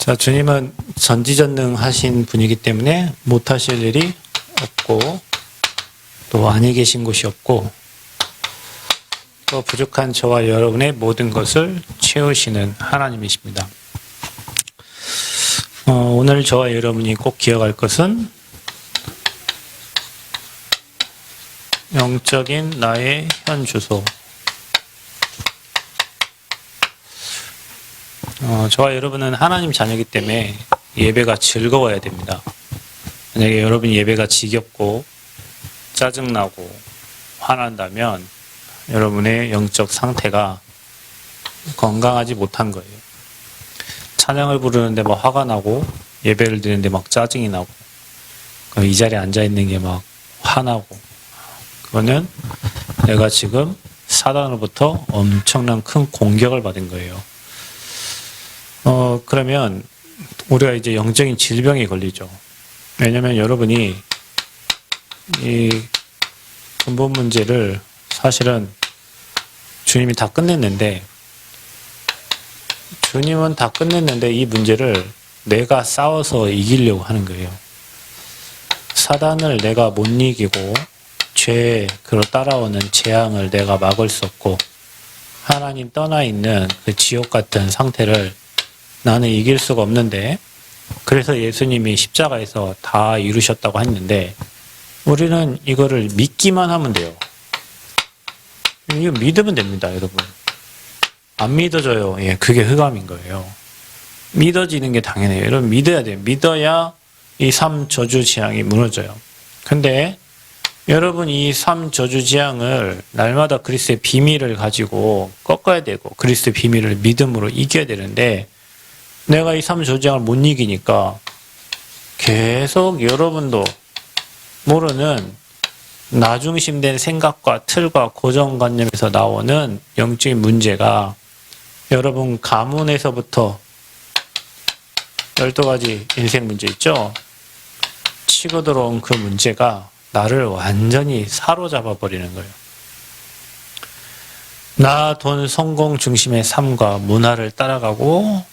자, 주님은 전지전능하신 분이기 때문에 못하실 일이 없고 또 안에 계신 곳이 없고 또 부족한 저와 여러분의 모든 것을 채우시는 하나님이십니다. 오늘 저와 여러분이 꼭 기억할 것은 영적인 나의 현 주소. 저와 여러분은 하나님 자녀이기 때문에 예배가 즐거워야 됩니다. 만약에 여러분 예배가 지겹고 짜증나고 화난다면 여러분의 영적 상태가 건강하지 못한 거예요. 찬양을 부르는데 막 화가 나고 예배를 드리는데 막 짜증이 나고 이 자리에 앉아있는 게 막 화나고 그거는 내가 지금 사단으로부터 엄청난 큰 공격을 받은 거예요. 그러면 우리가 이제 영적인 질병에 걸리죠. 왜냐면 여러분이 이 근본 문제를 사실은 주님이 다 끝냈는데 주님은 다 끝냈는데 이 문제를 내가 싸워서 이기려고 하는 거예요. 사단을 내가 못 이기고 죄에 따라오는 재앙을 내가 막을 수 없고 하나님 떠나 있는 그 지옥 같은 상태를 나는 이길 수가 없는데 그래서 예수님이 십자가에서 다 이루셨다고 했는데 우리는 이거를 믿기만 하면 돼요. 이거 믿으면 됩니다, 여러분. 안 믿어져요. 예, 그게 흑암인 거예요. 믿어지는 게 당연해요. 여러분 믿어야 돼요. 믿어야 이 삼 저주 재앙이 무너져요. 근데 여러분 이 삼 저주 재앙을 날마다 그리스도의 비밀을 가지고 꺾어야 되고 그리스도의 비밀을 믿음으로 이겨야 되는데 내가 이 삼 저주 재앙을 못 이기니까 계속 여러분도 모르는 나중심된 생각과 틀과 고정관념에서 나오는 영적인 문제가 여러분 가문에서부터 12가지 인생 문제 있죠? 치고 들어온 그 문제가 나를 완전히 사로잡아 버리는 거예요. 나, 돈, 성공 중심의 삶과 문화를 따라가고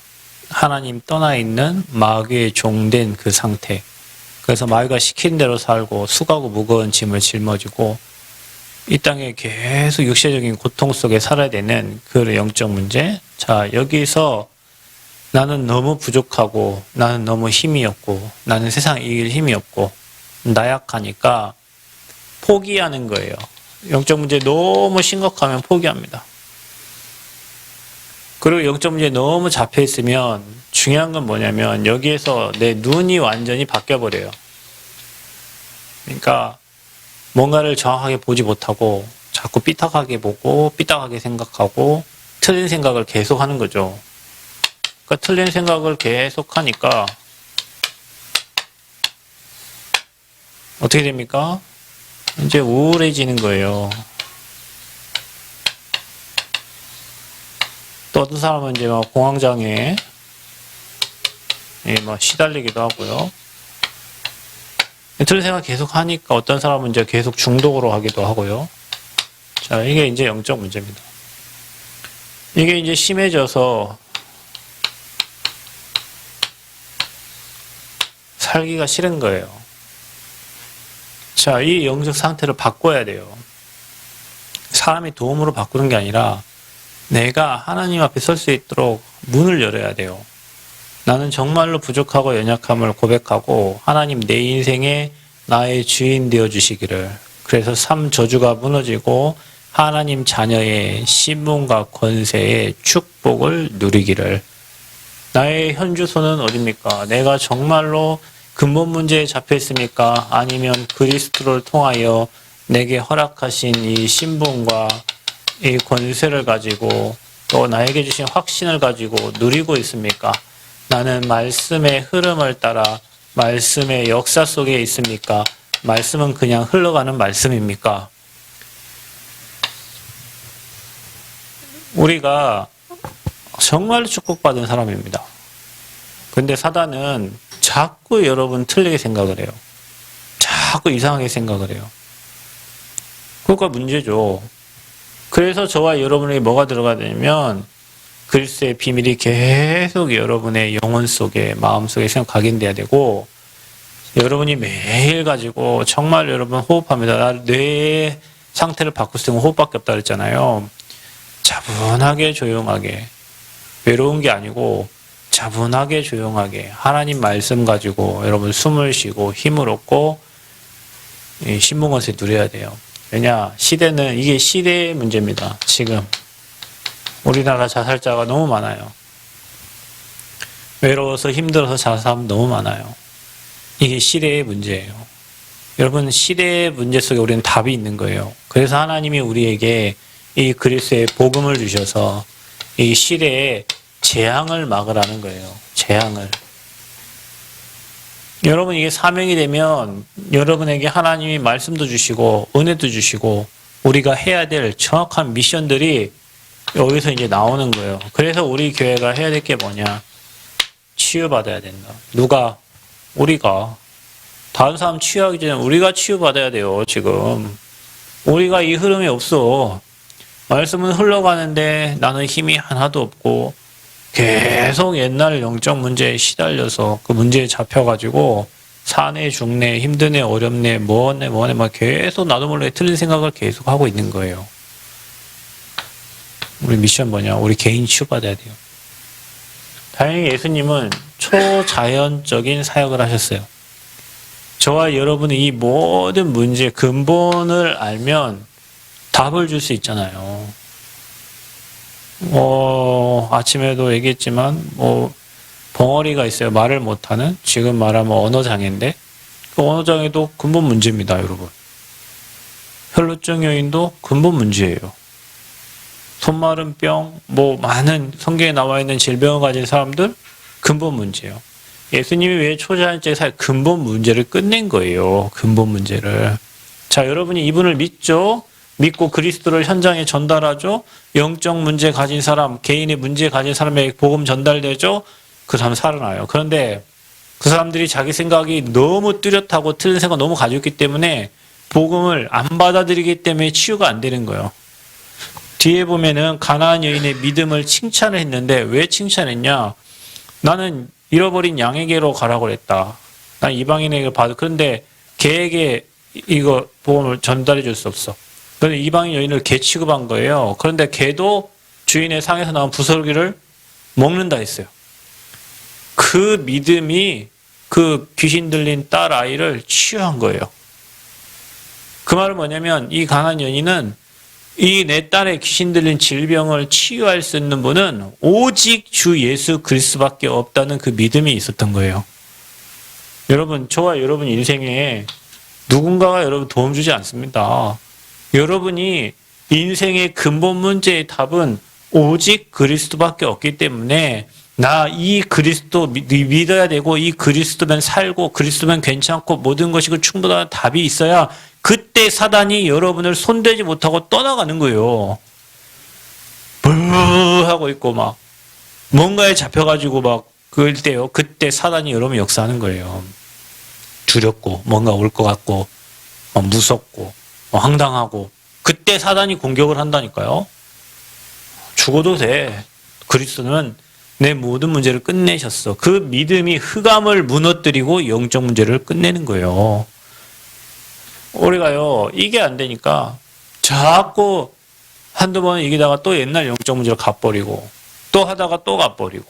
하나님 떠나 있는 마귀의 종된 그 상태. 그래서 마귀가 시킨 대로 살고 수고하고 무거운 짐을 짊어지고 이 땅에 계속 육체적인 고통 속에 살아야 되는 그 영적 문제. 자, 여기서 나는 너무 부족하고 나는 너무 힘이 없고 나는 세상 이길 힘이 없고 나약하니까 포기하는 거예요. 영적 문제 너무 심각하면 포기합니다. 그리고 영적 문제에 너무 잡혀 있으면 중요한 건 뭐냐면 여기에서 내 눈이 완전히 바뀌어버려요. 그러니까 뭔가를 정확하게 보지 못하고 자꾸 삐딱하게 보고 삐딱하게 생각하고 틀린 생각을 계속 하는 거죠. 그러니까 틀린 생각을 계속 하니까 어떻게 됩니까? 이제 우울해지는 거예요. 또 어떤 사람은 이제 막 공황장애에 막 시달리기도 하고요. 틀린 생각 계속 하니까 어떤 사람은 이제 계속 중독으로 하기도 하고요. 자, 이게 이제 영적 문제입니다. 이게 이제 심해져서 살기가 싫은 거예요. 자, 이 영적 상태를 바꿔야 돼요. 사람이 도움으로 바꾸는 게 아니라 내가 하나님 앞에 설 수 있도록 문을 열어야 돼요. 나는 정말로 부족하고 연약함을 고백하고 하나님 내 인생에 나의 주인 되어 주시기를. 그래서 삼 저주가 무너지고 하나님 자녀의 신분과 권세의 축복을 누리기를. 나의 현 주소는 어디입니까? 내가 정말로 근본 문제에 잡혀 있습니까? 아니면 그리스도를 통하여 내게 허락하신 이 신분과 이 권세를 가지고 또 나에게 주신 확신을 가지고 누리고 있습니까? 나는 말씀의 흐름을 따라 말씀의 역사 속에 있습니까? 말씀은 그냥 흘러가는 말씀입니까? 우리가 정말로 축복받은 사람입니다. 근데 사단은 자꾸 여러분 틀리게 생각을 해요. 자꾸 이상하게 생각을 해요. 그러니까 문제죠. 그래서 저와 여러분에게 뭐가 들어가야 되냐면 그리스도의 비밀이 계속 여러분의 영혼 속에, 마음 속에 각인돼야 되고, 여러분이 매일 가지고 정말 여러분 호흡합니다. 뇌의 상태를 바꿀 수 있는 호흡밖에 없다 그랬잖아요. 차분하게 조용하게, 외로운 게 아니고 차분하게 조용하게 하나님 말씀 가지고 여러분 숨을 쉬고 힘을 얻고 신봉것을 누려야 돼요. 왜냐, 시대는, 이게 시대의 문제입니다. 지금 우리나라 자살자가 너무 많아요. 외로워서 힘들어서 자살하면 너무 많아요. 이게 시대의 문제예요. 여러분, 시대의 문제 속에 우리는 답이 있는 거예요. 그래서 하나님이 우리에게 이 그리스도의 복음을 주셔서 이 시대의 재앙을 막으라는 거예요. 재앙을. 여러분, 이게 사명이 되면 여러분에게 하나님이 말씀도 주시고 은혜도 주시고 우리가 해야 될 정확한 미션들이 여기서 이제 나오는 거예요. 그래서 우리 교회가 해야 될 게 뭐냐? 치유받아야 된다. 누가? 우리가. 다른 사람 치유하기 전에 우리가 치유받아야 돼요, 지금. 우리가 이 흐름이 없어. 말씀은 흘러가는데 나는 힘이 하나도 없고 계속 옛날 영적 문제에 시달려서 그 문제에 잡혀가지고 사내, 중내, 힘드네, 어렵네, 뭐네, 막 계속 나도 모르게 틀린 생각을 계속 하고 있는 거예요. 우리 미션 뭐냐? 우리 개인 치유받아야 돼요. 다행히 예수님은 초자연적인 사역을 하셨어요. 저와 여러분의 이 모든 문제의 근본을 알면 답을 줄 수 있잖아요. 아침에도 얘기했지만, 벙어리가 있어요. 말을 못하는. 지금 말하면 언어장애인데, 그 언어장애도 근본 문제입니다, 여러분. 혈루증 요인도 근본 문제예요. 손마른 병, 많은 성경에 나와 있는 질병을 가진 사람들, 근본 문제예요. 예수님이 왜 초자연적 사역 근본 문제를 끝낸 거예요. 근본 문제를. 자, 여러분이 이분을 믿죠? 믿고 그리스도를 현장에 전달하죠? 영적 문제 가진 사람, 개인의 문제 가진 사람에게 복음 전달되죠? 그 사람 살아나요. 그런데 그 사람들이 자기 생각이 너무 뚜렷하고 틀린 생각 너무 가지고 있기 때문에 복음을 안 받아들이기 때문에 치유가 안 되는 거예요. 뒤에 보면은 가나안 여인의 믿음을 칭찬을 했는데 왜 칭찬했냐? 나는 잃어버린 양에게로 가라고 그랬다. 난 이방인에게 그런데 걔에게 이거 복음을 전달해 줄 수 없어. 그런데 이방인 여인을 개 취급한 거예요. 그런데 개도 주인의 상에서 나온 부스러기를 먹는다 했어요. 그 믿음이 그 귀신 들린 딸 아이를 치유한 거예요. 그 말은 뭐냐면 이 가나안 여인은 이 내 딸의 귀신 들린 질병을 치유할 수 있는 분은 오직 주 예수 그리스도밖에 없다는 그 믿음이 있었던 거예요. 여러분, 저와 여러분 인생에 누군가가 여러분 도움 주지 않습니다. 여러분이 인생의 근본 문제의 답은 오직 그리스도밖에 없기 때문에 나 이 그리스도 믿어야 되고 이 그리스도면 살고 그리스도면 괜찮고 모든 것이 그 충분한 답이 있어야 그때 사단이 여러분을 손대지 못하고 떠나가는 거예요. 뭐 하고 있고 막 뭔가에 잡혀가지고 막 그때요. 그때 사단이 여러분 역사하는 거예요. 두렵고 뭔가 올 것 같고 무섭고 황당하고 그때 사단이 공격을 한다니까요. 죽어도 돼. 그리스도는 내 모든 문제를 끝내셨어. 그 믿음이 흑암을 무너뜨리고 영적 문제를 끝내는 거예요. 우리가요, 이게 안 되니까 자꾸 한두 번 이기다가 또 옛날 영적 문제를 갚버리고 또 하다가 또 갚버리고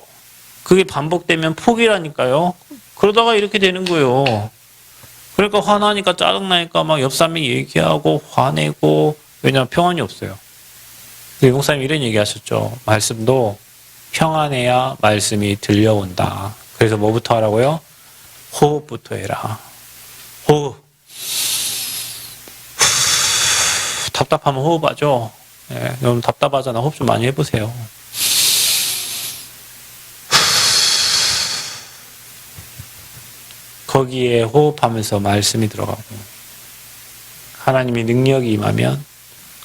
그게 반복되면 포기라니까요. 그러다가 이렇게 되는 거예요. 그러니까 화나니까 짜증나니까 막 옆 사람이 얘기하고 화내고 왜냐하면 평안이 없어요. 목사님 이런 얘기 하셨죠. 말씀도 평안해야 말씀이 들려온다. 그래서 뭐부터 하라고요? 호흡부터 해라. 호흡. 답답하면 호흡하죠. 네, 너무 답답하잖아. 호흡 좀 많이 해보세요. 거기에 호흡하면서 말씀이 들어가고 하나님의 능력이 임하면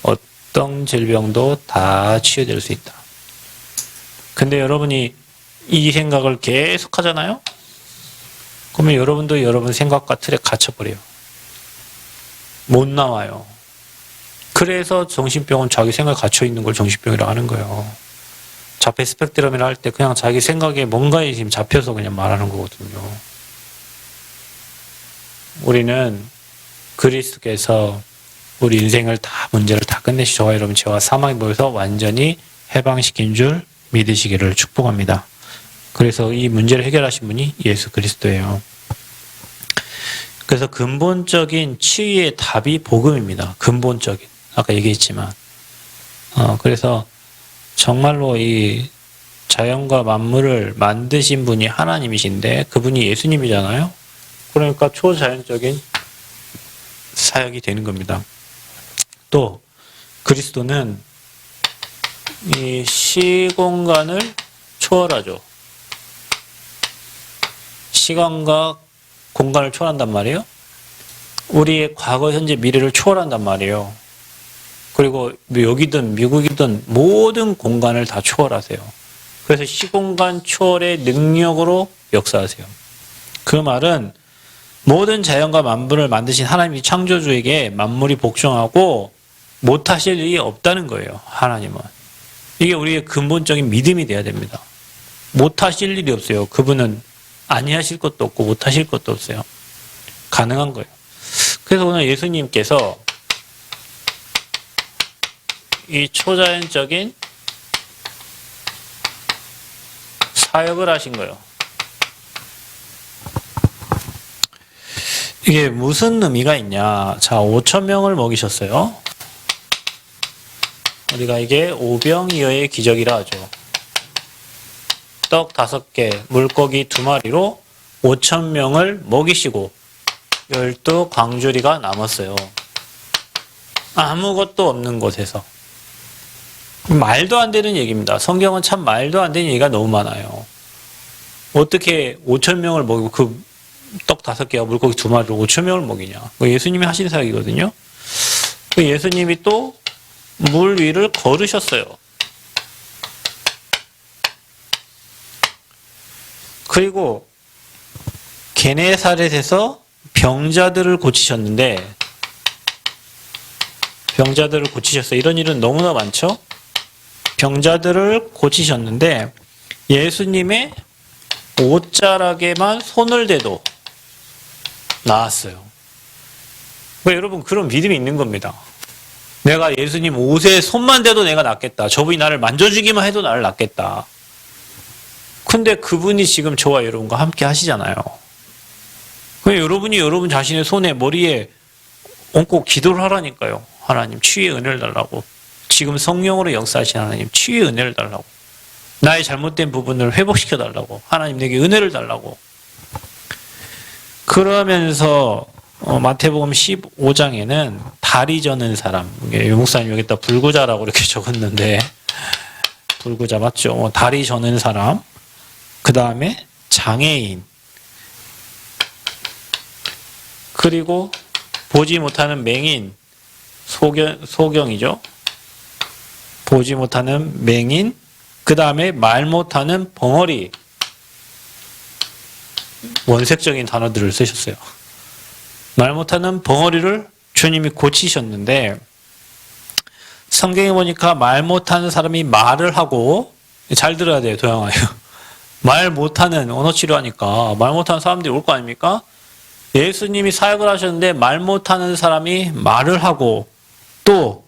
어떤 질병도 다 치유될 수 있다. 근데 여러분이 이 생각을 계속 하잖아요? 그러면 여러분도 여러분 생각과 틀에 갇혀버려요. 못 나와요. 그래서 정신병은 자기 생각에 갇혀있는 걸 정신병이라고 하는 거예요. 자폐 스펙트럼이라 할 때 그냥 자기 생각에 뭔가에 지금 잡혀서 그냥 말하는 거거든요. 우리는 그리스도께서 우리 인생을 다 문제를 다 끝내시 저와 여러분 죄와 사망에 모여서 완전히 해방시킨 줄 믿으시기를 축복합니다. 그래서 이 문제를 해결하신 분이 예수 그리스도예요. 그래서 근본적인 치유의 답이 복음입니다. 근본적인. 아까 얘기했지만. 그래서 정말로 이 자연과 만물을 만드신 분이 하나님이신데 그분이 예수님이잖아요. 그러니까 초자연적인 사역이 되는 겁니다. 또 그리스도는 이 시공간을 초월하죠. 시간과 공간을 초월한단 말이에요. 우리의 과거, 현재, 미래를 초월한단 말이에요. 그리고 여기든 미국이든 모든 공간을 다 초월하세요. 그래서 시공간 초월의 능력으로 역사하세요. 그 말은 모든 자연과 만물을 만드신 하나님이 창조주에게 만물이 복종하고 못하실 일이 없다는 거예요. 하나님은. 이게 우리의 근본적인 믿음이 돼야 됩니다. 못하실 일이 없어요. 그분은 아니하실 것도 없고 못하실 것도 없어요. 가능한 거예요. 그래서 오늘 예수님께서 이 초자연적인 사역을 하신 거예요. 이게 무슨 의미가 있냐. 자, 5,000명을 먹이셨어요. 우리가 이게 오병이어의 기적이라 하죠. 떡 5개, 물고기 2마리로 5,000명을 먹이시고 12광주리가 남았어요. 아무것도 없는 곳에서. 말도 안 되는 얘기입니다. 성경은 참 말도 안 되는 얘기가 너무 많아요. 어떻게 5,000명을 먹이고 그 떡 5개와 물고기 2마리로 5,000명을 먹이냐. 예수님이 하신 사역이거든요. 예수님이 또 물 위를 걸으셨어요. 그리고 게네사렛에서 병자들을 고치셨는데 병자들을 고치셨어요. 이런 일은 너무나 많죠. 병자들을 고치셨는데 예수님의 옷자락에만 손을 대도 나았어요. 여러분 그런 믿음이 있는 겁니다. 내가 예수님 옷에 손만 대도 내가 낫겠다. 저분이 나를 만져주기만 해도 나를 낫겠다. 근데 그분이 지금 저와 여러분과 함께 하시잖아요. 여러분이 여러분 자신의 손에 머리에 얹고 기도를 하라니까요. 하나님 치유의 은혜를 달라고. 지금 성령으로 역사하신 하나님 치유의 은혜를 달라고. 나의 잘못된 부분을 회복시켜 달라고. 하나님 내게 은혜를 달라고. 그러면서 마태복음 15장에는 다리 저는 사람, 유목사님 여기다 불구자라고 이렇게 적었는데 불구자 맞죠? 다리 저는 사람, 그 다음에 장애인, 그리고 보지 못하는 맹인, 소경이죠. 보지 못하는 맹인, 그 다음에 말 못하는 벙어리, 원색적인 단어들을 쓰셨어요. 말 못하는 벙어리를 주님이 고치셨는데 성경에 보니까 말 못하는 사람이 말을 하고 잘 들어야 돼요. 도양아요. 말 못하는 언어 치료하니까 말 못하는 사람들이 올 거 아닙니까? 예수님이 사역을 하셨는데 말 못하는 사람이 말을 하고 또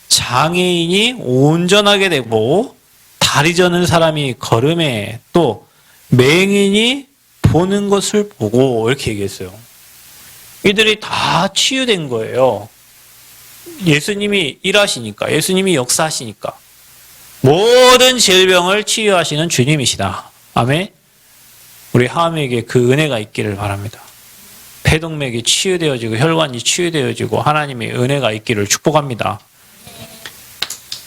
장애인이 온전하게 되고 다리 저는 사람이 걸음에 또 맹인이 보는 것을 보고 이렇게 얘기했어요. 이들이 다 치유된 거예요. 예수님이 일하시니까, 예수님이 역사하시니까. 모든 질병을 치유하시는 주님이시다. 아멘. 우리 하함에게 그 은혜가 있기를 바랍니다. 폐동맥이 치유되어지고 혈관이 치유되어지고 하나님의 은혜가 있기를 축복합니다.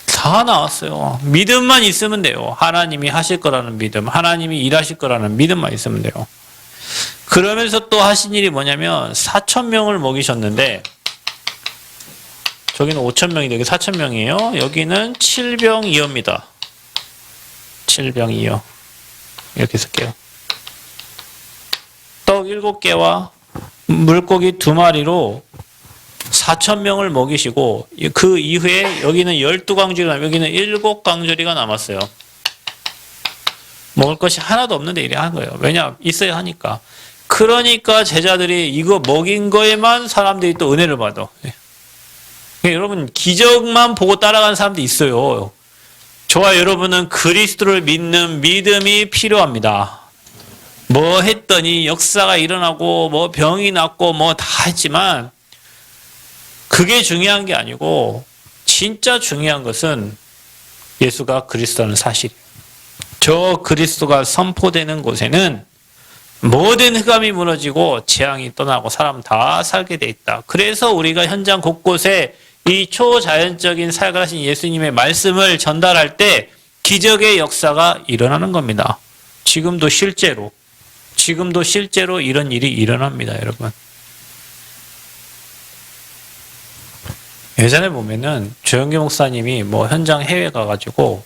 다 나왔어요. 믿음만 있으면 돼요. 하나님이 하실 거라는 믿음, 하나님이 일하실 거라는 믿음만 있으면 돼요. 그러면서 또 하신 일이 뭐냐면 4,000명을 먹이셨는데 저기는 5,000명인데 여기 4,000명이에요. 여기는 7병이어입니다. 7병이어. 이렇게 쓸게요. 떡 7개와 물고기 2마리로 4,000명을 먹이시고 그 이후에 여기는 12광주리가 여기는 7광주리가 남았어요. 먹을 것이 하나도 없는데 이래 하는 거예요. 왜냐? 있어야 하니까. 그러니까 제자들이 이거 먹인 거에만 사람들이 또 은혜를 받아. 여러분 기적만 보고 따라가는 사람도 있어요. 저와 여러분은 그리스도를 믿는 믿음이 필요합니다. 뭐 했더니 역사가 일어나고 뭐 병이 낫고 뭐 다 했지만 그게 중요한 게 아니고 진짜 중요한 것은 예수가 그리스도라는 사실이에요. 저 그리스도가 선포되는 곳에는 모든 흑암이 무너지고 재앙이 떠나고 사람 다 살게 돼 있다. 그래서 우리가 현장 곳곳에 이 초자연적인 살아가신 예수님의 말씀을 전달할 때 기적의 역사가 일어나는 겁니다. 지금도 실제로 이런 일이 일어납니다, 여러분. 예전에 보면은 조영기 목사님이 뭐 현장 해외 가가지고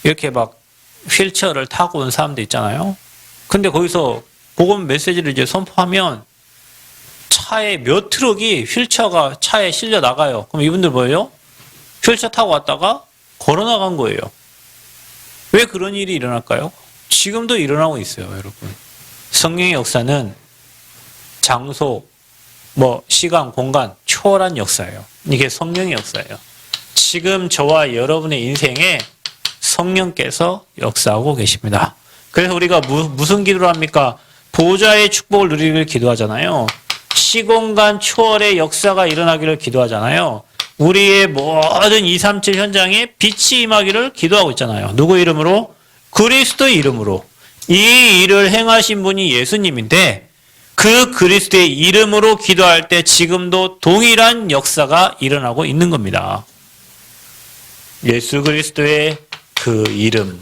이렇게 막 휠체어를 타고 온 사람들 있잖아요. 근데 거기서 복음 메시지를 이제 선포하면 차에 몇 트럭이 휠체어가 차에 실려 나가요. 그럼 이분들 뭐예요? 휠체어 타고 왔다가 걸어 나간 거예요. 왜 그런 일이 일어날까요? 지금도 일어나고 있어요, 여러분. 성령의 역사는 장소, 시간, 공간, 초월한 역사예요. 이게 성령의 역사예요. 지금 저와 여러분의 인생에 성령께서 역사하고 계십니다. 그래서 우리가 무슨 기도를 합니까? 보좌의 축복을 누리기를 기도하잖아요. 시공간 초월의 역사가 일어나기를 기도하잖아요. 우리의 모든 237 현장에 빛이 임하기를 기도하고 있잖아요. 누구 이름으로? 그리스도의 이름으로. 이 일을 행하신 분이 예수님인데 그 그리스도의 이름으로 기도할 때 지금도 동일한 역사가 일어나고 있는 겁니다. 예수 그리스도의 그 이름,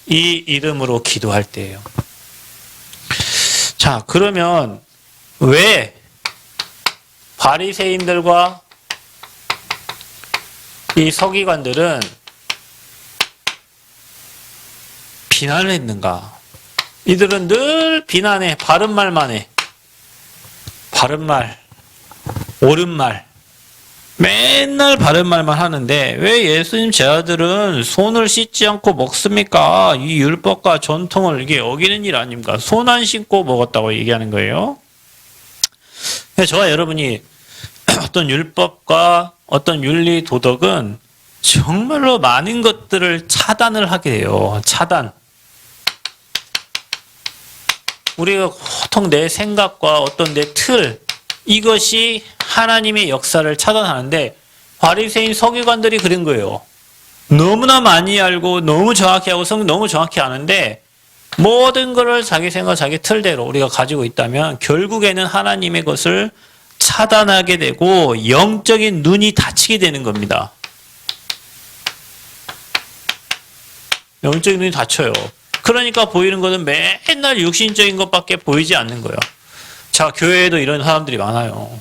이 이름으로 기도할 때예요. 자, 그러면 왜 바리새인들과 이 서기관들은 비난을 했는가? 이들은 늘 비난해. 바른 말만 해. 바른 말, 옳은 말. 맨날 바른 말만 하는데 왜 예수님 제자들은 손을 씻지 않고 먹습니까? 이 율법과 전통을 이게 어기는 일 아닙니까? 손 안 씻고 먹었다고 얘기하는 거예요. 저와 여러분이 어떤 율법과 어떤 윤리 도덕은 정말로 많은 것들을 차단을 하게 돼요. 차단. 우리가 보통 내 생각과 어떤 내 틀, 이것이 하나님의 역사를 차단하는데 바리새인 서기관들이 그런 거예요. 너무나 많이 알고 너무 정확히 하고 성경 너무 정확히 아는데 모든 것을 자기 생각, 자기 틀대로 우리가 가지고 있다면 결국에는 하나님의 것을 차단하게 되고 영적인 눈이 닫히게 되는 겁니다. 영적인 눈이 닫혀요. 그러니까 보이는 것은 맨날 육신적인 것밖에 보이지 않는 거예요. 자, 교회에도 이런 사람들이 많아요.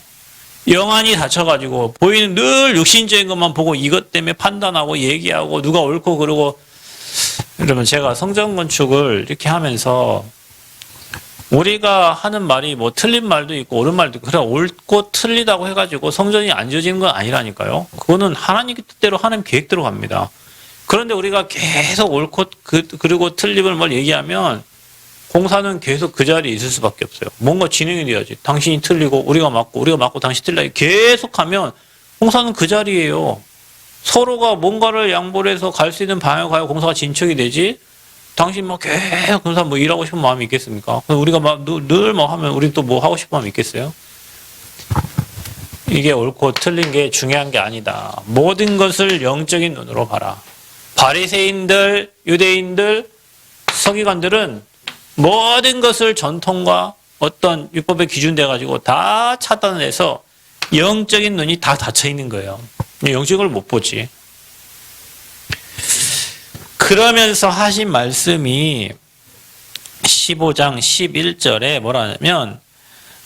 영안이 닫혀가지고 보이는 늘 육신적인 것만 보고 이것 때문에 판단하고 얘기하고 누가 옳고 그러고. 여러분, 제가 성전 건축을 이렇게 하면서 우리가 하는 말이 뭐 틀린 말도 있고 옳은 말도 있고, 그래 옳고 틀리다고 해가지고 성전이 안 지어지는 건 아니라니까요. 그거는 하나님 뜻대로 하나님 계획대로 갑니다. 그런데 우리가 계속 옳고 그리고 틀림을 뭘 얘기하면 공사는 계속 그 자리에 있을 수밖에 없어요. 뭔가 진행이 돼야지. 당신이 틀리고 우리가 맞고 당신이 틀리고 계속하면 공사는 그 자리예요. 서로가 뭔가를 양보를 해서 갈 수 있는 방향을 가야 공사가 진척이 되지. 당신 계속 공사 일하고 싶은 마음이 있겠습니까? 우리가 늘 하면 우리 또 뭐 하고 싶은 마음이 있겠어요? 이게 옳고 틀린 게 중요한 게 아니다. 모든 것을 영적인 눈으로 봐라. 바리새인들, 유대인들, 서기관들은 모든 것을 전통과 어떤 율법에 기준돼 가지고 다 차단을 해서 영적인 눈이 다 닫혀 있는 거예요. 영적인 걸 못 보지. 그러면서 하신 말씀이 15장 11절에 뭐라 하냐면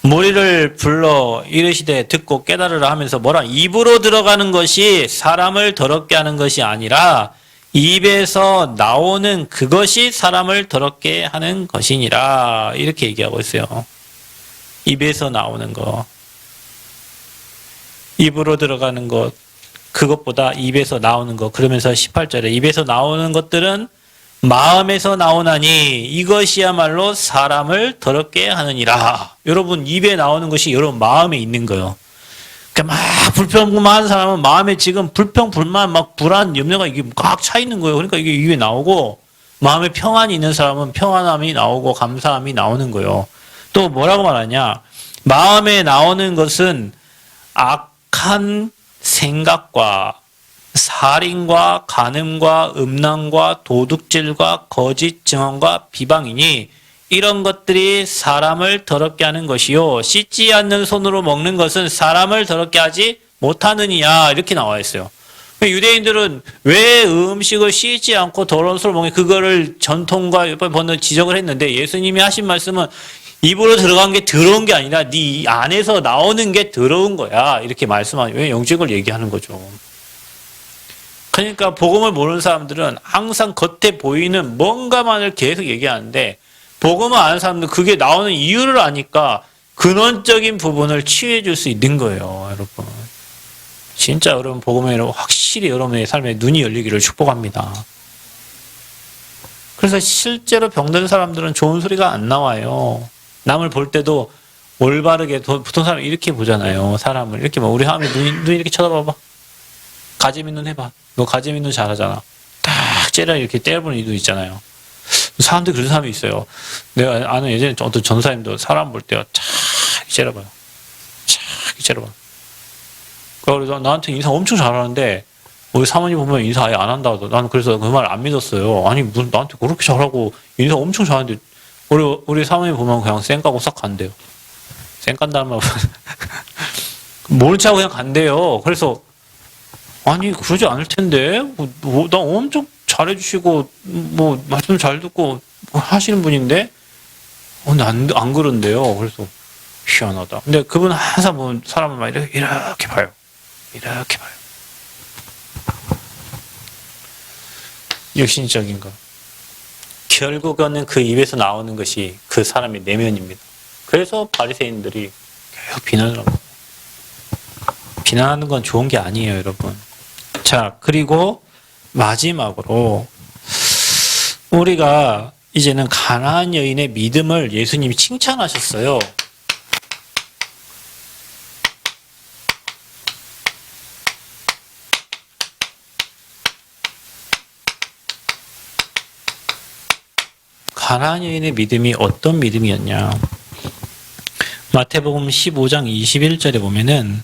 무리를 불러 이르시되 듣고 깨달으라 하면서 뭐라, 입으로 들어가는 것이 사람을 더럽게 하는 것이 아니라 입에서 나오는 그것이 사람을 더럽게 하는 것이니라, 이렇게 얘기하고 있어요. 입에서 나오는 것, 입으로 들어가는 것, 그것보다 입에서 나오는 것. 그러면서 18절에 입에서 나오는 것들은 마음에서 나오나니 이것이야말로 사람을 더럽게 하느니라. 여러분 입에 나오는 것이 여러분 마음에 있는 거예요. 그러니까 막 불평불만하는 사람은 마음에 지금 불평불만 막 불안 염려가 이게 꽉 차 있는 거예요. 그러니까 이게 입에 나오고 마음에 평안이 있는 사람은 평안함이 나오고 감사함이 나오는 거예요. 또 뭐라고 말하냐? 마음에 나오는 것은 악한 생각과 살인과 간음과 음란과 도둑질과 거짓 증언과 비방이니 이런 것들이 사람을 더럽게 하는 것이요 씻지 않는 손으로 먹는 것은 사람을 더럽게 하지 못하느니야 이렇게 나와 있어요. 유대인들은 왜 음식을 씻지 않고 더러운 손으로 먹는 그거를 전통과 번호 지적을 했는데 예수님이 하신 말씀은 입으로 들어간 게 더러운 게 아니라 네 안에서 나오는 게 더러운 거야 이렇게 말씀하죠. 왜 영적을 얘기하는 거죠. 그러니까 복음을 모르는 사람들은 항상 겉에 보이는 뭔가만을 계속 얘기하는데 복음을 아는 사람들은 그게 나오는 이유를 아니까 근원적인 부분을 치유해 줄 수 있는 거예요. 여러분. 진짜 여러분 복음에 확실히 여러분의 삶에 눈이 열리기를 축복합니다. 그래서 실제로 병든 사람들은 좋은 소리가 안 나와요. 남을 볼 때도 올바르게 보통 사람이 이렇게 보잖아요. 사람을 이렇게 막 우리 하면 눈 이렇게 쳐다봐봐. 가재미 눈 해봐. 너 가재미 눈 잘하잖아. 딱 째려 이렇게 때려보는 이도 있잖아요. 사람들이 그런 사람이 있어요. 내가 아는 예전에 어떤 전사님도 사람 볼 때가 착 째려봐요. 착 째려봐. 그래서 나한테 인사 엄청 잘하는데 우리 사모님 보면 인사 아예 안 한다고. 나는 그래서 그 말 안 믿었어요. 아니 무슨 나한테 그렇게 잘하고 인사 엄청 잘하는데 우리 사모님 보면 그냥 쌩 까고 싹 간대요. 쌩 깐다는 말 모른 척하고 그냥 간대요. 그래서 아니 그러지 않을 텐데 나 엄청 잘해주시고 뭐 말씀 잘 듣고 하시는 분인데 근데 안 그런데요. 그래서 희한하다. 근데 그분 항상 보면 사람을 막 이렇게 봐요. 이렇게 봐요. 육신적인 거. 결국은 그 입에서 나오는 것이 그 사람의 내면입니다. 그래서 바리새인들이 계속 비난을 합니다. 비난하는 건 좋은 게 아니에요, 여러분. 자, 그리고 마지막으로 우리가 이제는 가나안 여인의 믿음을 예수님이 칭찬하셨어요. 가나안 여인의 믿음이 어떤 믿음이었냐? 마태복음 15장 21절에 보면은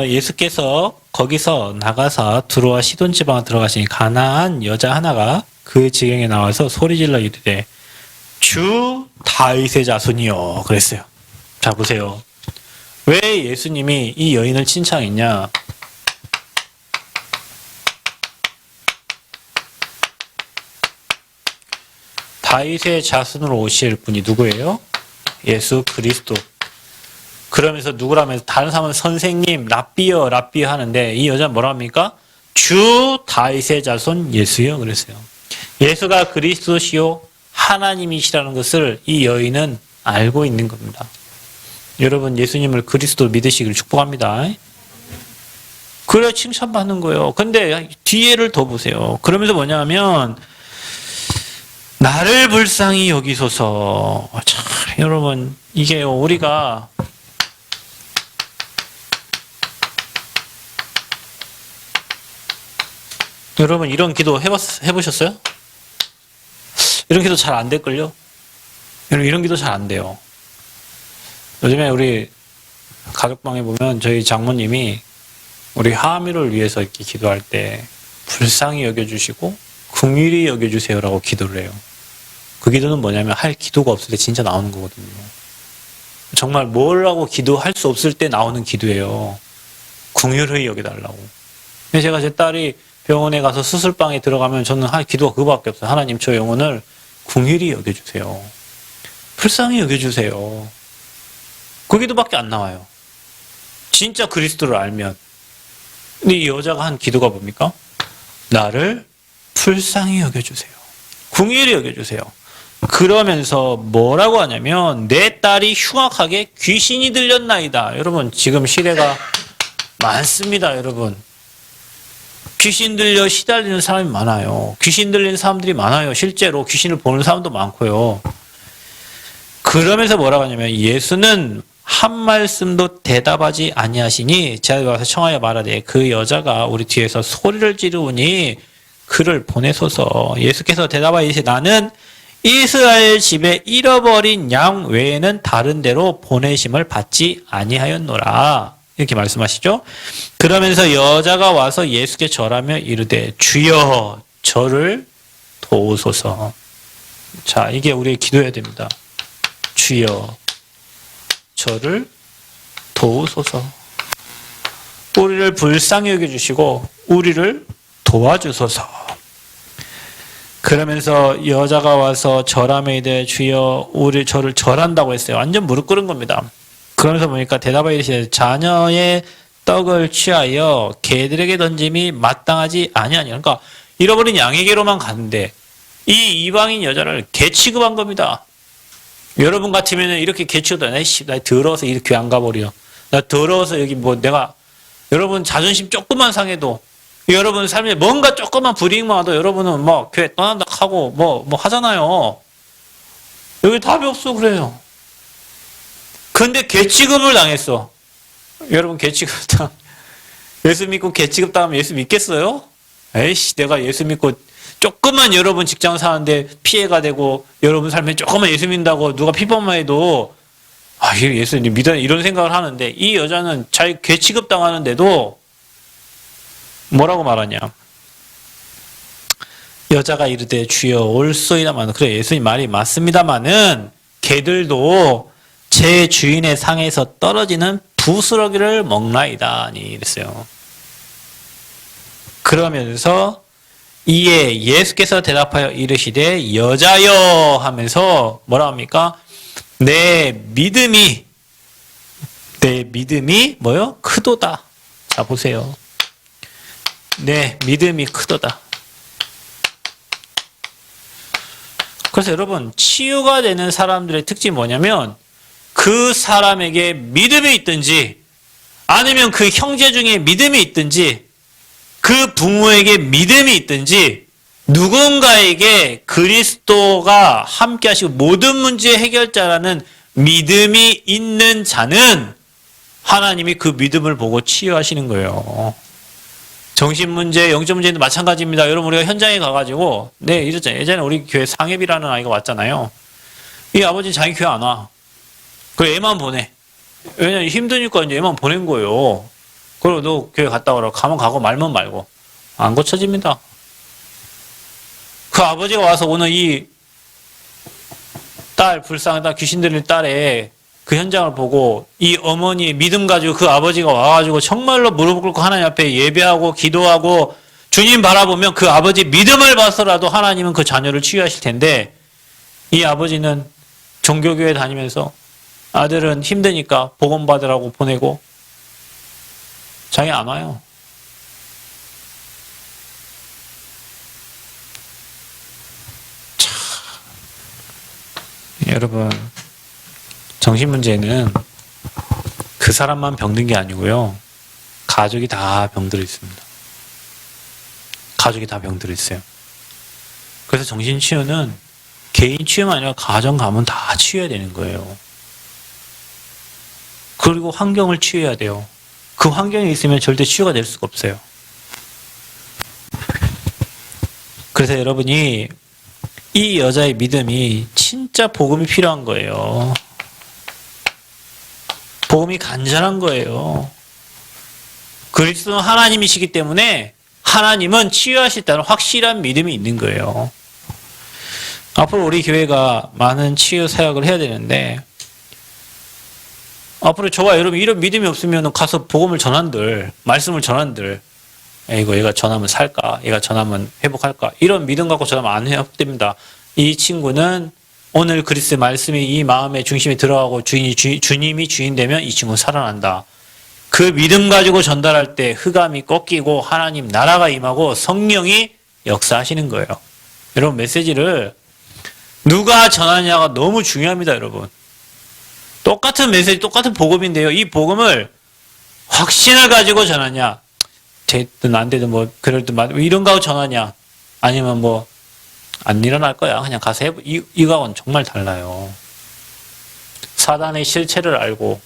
예수께서 거기서 나가서 두로와 시돈 지방에 들어가시니 가나안 여자 하나가 그 지경에 나와서 소리질러 이르되 주 다윗의 자손이요 그랬어요. 자 보세요. 왜 예수님이 이 여인을 칭찬했냐? 다윗의 자손으로 오실 분이 누구예요? 예수 그리스도. 그러면서 누구라면서 다른 사람은 선생님, 랍비여 하는데 이 여자는 뭐라 합니까? 주 다윗의 자손 예수요 그랬어요. 예수가 그리스도시요 하나님이시라는 것을 이 여인은 알고 있는 겁니다. 여러분 예수님을 그리스도 믿으시기를 축복합니다. 그래야 칭찬받는 거예요. 근데 뒤에를 더 보세요. 그러면서 뭐냐면 나를 불쌍히 여기소서. 참 여러분 이게 우리가 여러분 이런 기도 해보셨어요? 이런 기도 잘 안 될걸요? 여러분 이런 기도 잘 안 돼요. 요즘에 우리 가족방에 보면 저희 장모님이 우리 하미를 위해서 이렇게 기도할 때 불쌍히 여겨주시고 긍휼히 여겨주세요라고 기도를 해요. 그 기도는 뭐냐면 할 기도가 없을 때 진짜 나오는 거거든요. 정말 뭘 하고 기도할 수 없을 때 나오는 기도예요. 긍휼히 여겨달라고. 근데 제가 제 딸이 병원에 가서 수술방에 들어가면 저는 할 기도가 그거밖에 없어요. 하나님 저 영혼을 긍휼히 여겨주세요. 불쌍히 여겨주세요. 그 기도밖에 안 나와요. 진짜 그리스도를 알면. 근데 이 여자가 한 기도가 뭡니까? 나를 불쌍히 여겨주세요. 긍휼히 여겨주세요. 그러면서 뭐라고 하냐면 내 딸이 흉악하게 귀신이 들렸나이다. 여러분 지금 시대가 많습니다. 여러분 귀신 들려 시달리는 사람이 많아요. 귀신 들리는 사람들이 많아요. 실제로 귀신을 보는 사람도 많고요. 그러면서 뭐라고 하냐면 예수는 한 말씀도 대답하지 아니하시니 제가 와서 청하여 말하되 그 여자가 우리 뒤에서 소리를 지르니 그를 보내소서. 예수께서 대답하여 이르시되 나는 이스라엘 집에 잃어버린 양 외에는 다른 데로 보내심을 받지 아니하였노라. 이렇게 말씀하시죠. 그러면서 여자가 와서 예수께 절하며 이르되 주여 저를 도우소서. 자, 이게 우리의 기도해야 됩니다. 주여 저를 도우소서. 우리를 불쌍히 여겨주시고 우리를 도와주소서. 그러면서 여자가 와서 절하며 이르되 주여 저를 절한다고 했어요. 완전 무릎 꿇은 겁니다. 그러면서 보니까 대답하여 이르시되 자녀의 떡을 취하여 개들에게 던짐이 마땅하지 아니하니. 그러니까 잃어버린 양에게로만 갔는데 이 이방인 여자를 개 취급한 겁니다. 여러분 같으면 이렇게 개 취급도 나 더러워서 이렇게 안 가버려. 나 더러워서 여기 여러분 자존심 조금만 상해도 여러분 삶에 뭔가 조금만 불이익만 와도 여러분은 교회 떠난다 하고 하잖아요. 여기 답이 없어 그래요. 근데 개 취급을 당했어. 여러분 개 취급 예수 믿고 개 취급 당하면 예수 믿겠어요? 에이씨 내가 예수 믿고 조금만 여러분 직장 사는데 피해가 되고 여러분 삶에 조금만 예수 믿는다고 누가 피법만 해도 예수님 믿어 이런 생각을 하는데 이 여자는 자기 개 취급 당하는데도 뭐라고 말하냐. 여자가 이르되 주여 올소이다마는 그래 예수님 말이 맞습니다마는 개들도 제 주인의 상에서 떨어지는 부스러기를 먹나이다 이랬어요. 그러면서 이에 예수께서 대답하여 이르시되 여자여 하면서 뭐라 합니까? 내 믿음이 뭐요? 크도다. 자 보세요. 내 믿음이 크도다. 그래서 여러분 치유가 되는 사람들의 특징이 뭐냐면 그 사람에게 믿음이 있든지 아니면 그 형제 중에 믿음이 있든지 그 부모에게 믿음이 있든지 누군가에게 그리스도가 함께 하시고 모든 문제의 해결자라는 믿음이 있는 자는 하나님이 그 믿음을 보고 치유하시는 거예요. 정신문제, 영적 문제도 마찬가지입니다. 여러분 우리가 현장에 가가지고 이랬잖아요. 예전에 우리 교회 상혜비라는 아이가 왔잖아요. 이 아버지 자기 교회 안 와. 그래 애만 보내. 왜냐면 힘드니까 이제 애만 보낸 거예요. 그리고 너 교회 갔다 오라. 가면 가고 말면 말고. 안 고쳐집니다. 그 아버지가 와서 오늘 이 딸 불쌍하다 귀신 들린 딸의 그 현장을 보고 이 어머니의 믿음 가지고 그 아버지가 와가지고 정말로 무릎 꿇고 하나님 앞에 예배하고 기도하고 주님 바라보면 그 아버지 믿음을 봐서라도 하나님은 그 자녀를 치유하실 텐데 이 아버지는 종교교회 다니면서 아들은 힘드니까 복음 받으라고 보내고 자기 안 와요. 참, 여러분 정신문제는 그 사람만 병든 게 아니고요. 가족이 다 병들어 있습니다. 가족이 다 병들어 있어요. 그래서 정신치유는 개인 치유만 아니라 가정 가문 다 치유해야 되는 거예요. 그리고 환경을 치유해야 돼요. 그 환경에 있으면 절대 치유가 될 수가 없어요. 그래서 여러분이 이 여자의 믿음이 진짜 복음이 필요한 거예요. 복음이 간절한 거예요. 그리스도는 하나님이시기 때문에 하나님은 치유하시다는 확실한 믿음이 있는 거예요. 앞으로 우리 교회가 많은 치유 사역을 해야 되는데 앞으로 저와 여러분 이런 믿음이 없으면 가서 복음을 전한들 말씀을 전한들 이거 얘가 전하면 살까? 얘가 전하면 회복할까? 이런 믿음 갖고 전하면 안 회복됩니다. 이 친구는 오늘 그리스도의 말씀이 이 마음의 중심에 들어가고 주님이 주인 되면 이 친구는 살아난다. 그 믿음 가지고 전달할 때 흑암이 꺾이고 하나님 나라가 임하고 성령이 역사하시는 거예요. 여러분 메시지를 누가 전하냐가 너무 중요합니다. 여러분. 똑같은 메시지, 똑같은 복음인데요. 이 복음을 확신을 가지고 전하냐. 됐든 안 되든 뭐 그럴든 말 이런 거 하고 전화냐? 아니면 뭐 안 일어날 거야. 그냥 가서 해보. 이거하고는 정말 달라요. 사단의 실체를 알고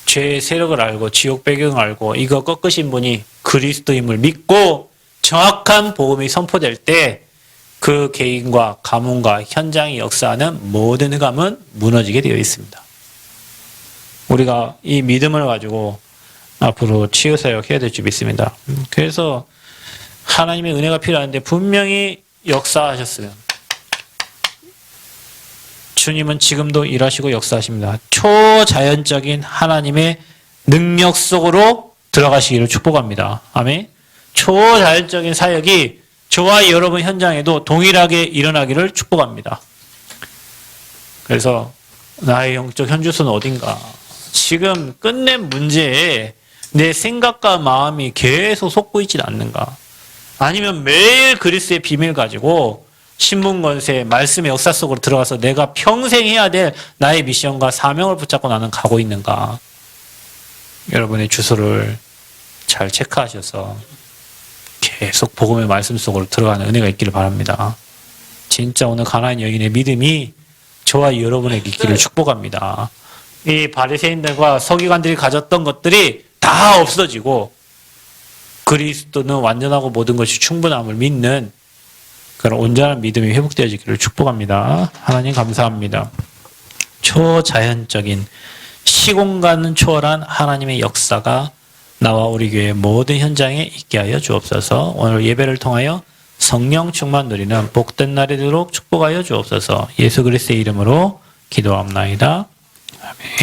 죄의 세력을 알고 지옥 배경을 알고 이거 꺾으신 분이 그리스도임을 믿고 정확한 복음이 선포될 때 그 개인과 가문과 현장이 역사하는 모든 흑암은 무너지게 되어 있습니다. 우리가 이 믿음을 가지고 앞으로 치유사역 해야 될 줄 믿습니다. 그래서 하나님의 은혜가 필요한데 분명히 역사하셨어요. 주님은 지금도 일하시고 역사하십니다. 초자연적인 하나님의 능력 속으로 들어가시기를 축복합니다. 아멘. 초자연적인 사역이 저와 여러분 현장에도 동일하게 일어나기를 축복합니다. 그래서 나의 영적 현주소는 어딘가? 지금 끝낸 문제에 내 생각과 마음이 계속 솟고 있지 않는가? 아니면 매일 그리스도의 비밀 가지고 신문건세, 말씀의 역사 속으로 들어가서 내가 평생 해야 될 나의 미션과 사명을 붙잡고 나는 가고 있는가? 여러분의 주소를 잘 체크하셔서 계속 복음의 말씀 속으로 들어가는 은혜가 있기를 바랍니다. 진짜 오늘 가나안 여인의 믿음이 저와 여러분에게 있기를 축복합니다. 이 바리새인들과 서기관들이 가졌던 것들이 다 없어지고 그리스도는 완전하고 모든 것이 충분함을 믿는 그런 온전한 믿음이 회복되어지기를 축복합니다. 하나님 감사합니다. 초자연적인 시공간은 초월한 하나님의 역사가 나와 우리 교회 모든 현장에 있게 하여 주옵소서. 오늘 예배를 통하여 성령 충만 누리는 복된 날이 되도록 축복하여 주옵소서. 예수 그리스도의 이름으로 기도합나이다. 아멘.